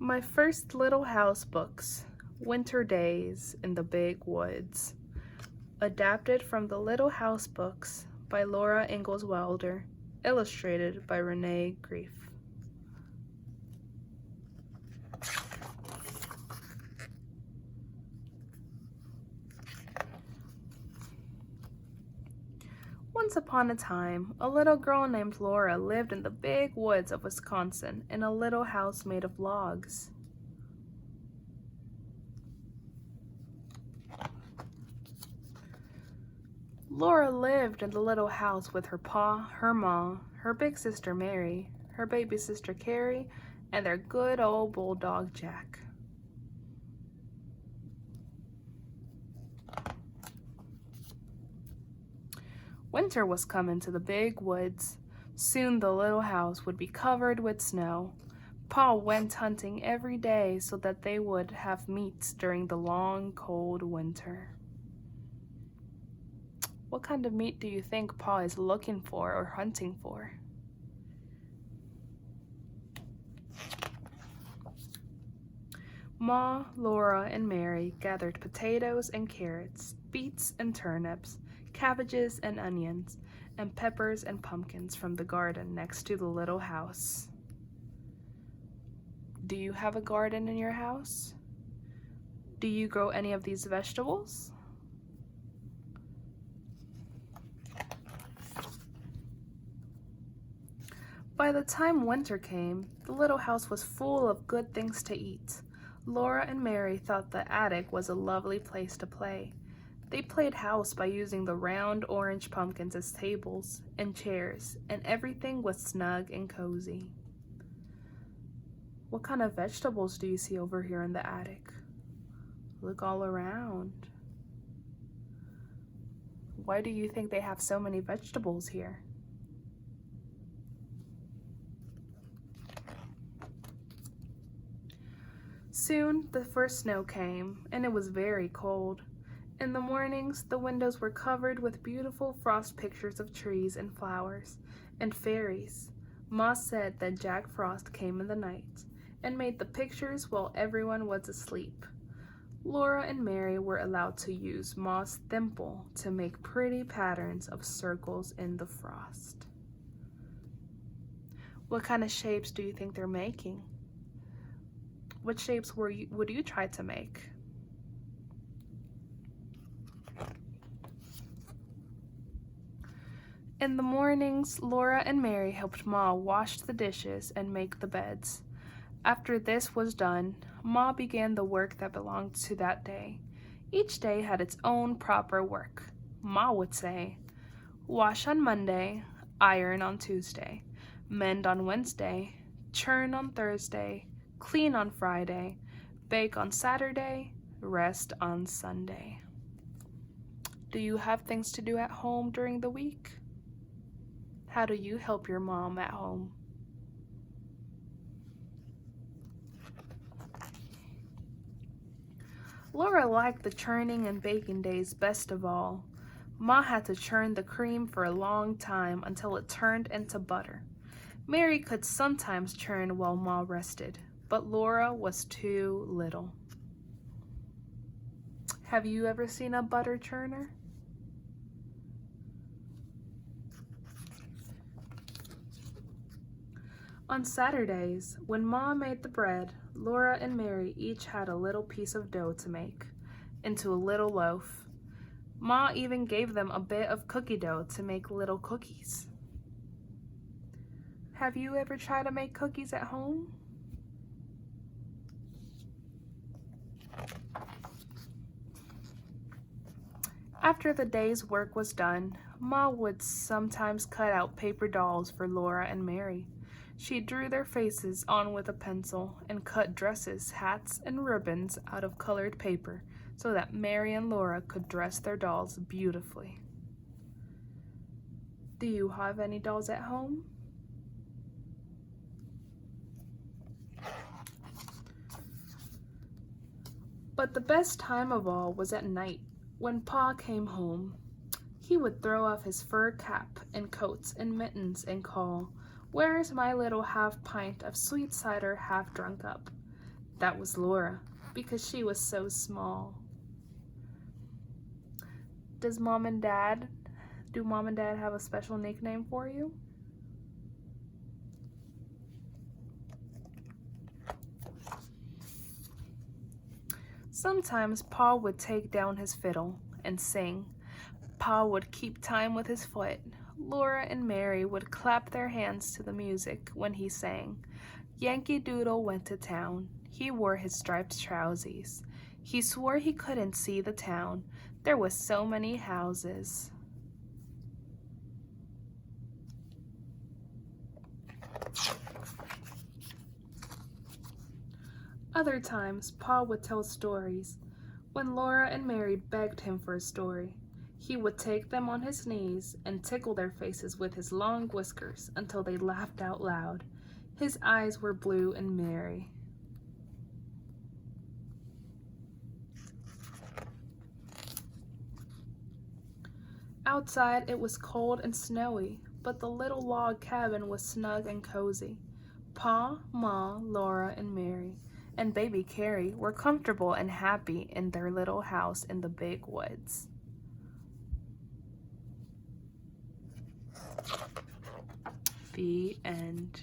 My first little house books, Winter Days in the Big Woods. Adapted from the Little House Books by Laura Ingalls Wilder, illustrated by Renee Grief. Once upon a time, a little girl named Laura lived in the big woods of Wisconsin in a little house made of logs. Laura lived in the little house with her pa, her ma, her big sister Mary, her baby sister Carrie, and their good old bulldog Jack. Winter was coming to the big woods. Soon the little house would be covered with snow. Pa went hunting every day so that they would have meat during the long, cold winter. What kind of meat do you think Pa is looking for or hunting for? Ma, Laura, and Mary gathered potatoes and carrots, beets and turnips, cabbages and onions, and peppers and pumpkins from the garden next to the little house. Do you have a garden in your house? Do you grow any of these vegetables? By the time winter came, the little house was full of good things to eat. Laura and Mary thought the attic was a lovely place to play. They played house by using the round orange pumpkins as tables and chairs, and everything was snug and cozy. What kind of vegetables do you see over here in the attic? Look all around. Why do you think they have so many vegetables here? Soon the first snow came, and it was very cold. In the mornings, the windows were covered with beautiful frost pictures of trees and flowers and fairies. Ma said that Jack Frost came in the night and made the pictures while everyone was asleep. Laura and Mary were allowed to use Ma's thimble to make pretty patterns of circles in the frost. What kind of shapes do you think they're making? What shapes would you try to make? In the mornings, Laura and Mary helped Ma wash the dishes and make the beds. After this was done, Ma began the work that belonged to that day. Each day had its own proper work. Ma would say, wash on Monday, iron on Tuesday, mend on Wednesday, churn on Thursday, clean on Friday, bake on Saturday, rest on Sunday. Do you have things to do at home during the week? How do you help your mom at home? Laura liked the churning and baking days best of all. Ma had to churn the cream for a long time until it turned into butter. Mary could sometimes churn while Ma rested, but Laura was too little. Have you ever seen a butter churner? On Saturdays, when Ma made the bread, Laura and Mary each had a little piece of dough to make into a little loaf. Ma even gave them a bit of cookie dough to make little cookies. Have you ever tried to make cookies at home? After the day's work was done, Ma would sometimes cut out paper dolls for Laura and Mary. She drew their faces on with a pencil and cut dresses, hats, and ribbons out of colored paper so that Mary and Laura could dress their dolls beautifully. Do you have any dolls at home? But the best time of all was at night when Pa came home. He would throw off his fur cap and coats and mittens and call, "Where's my little half pint of sweet cider half drunk up?" That was Laura, because she was so small. Do Mom and Dad have a special nickname for you? Sometimes Pa would take down his fiddle and sing. Pa would keep time with his foot. Laura and Mary would clap their hands to the music when he sang. Yankee Doodle went to town. He wore his striped trousers. He swore he couldn't see the town. There was so many houses. Other times, Pa would tell stories. When Laura and Mary begged him for a story, he would take them on his knees and tickle their faces with his long whiskers until they laughed out loud. His eyes were blue and merry. Outside it was cold and snowy, but the little log cabin was snug and cozy. Pa, Ma, Laura, and Mary, and baby Carrie were comfortable and happy in their little house in the big woods. The end.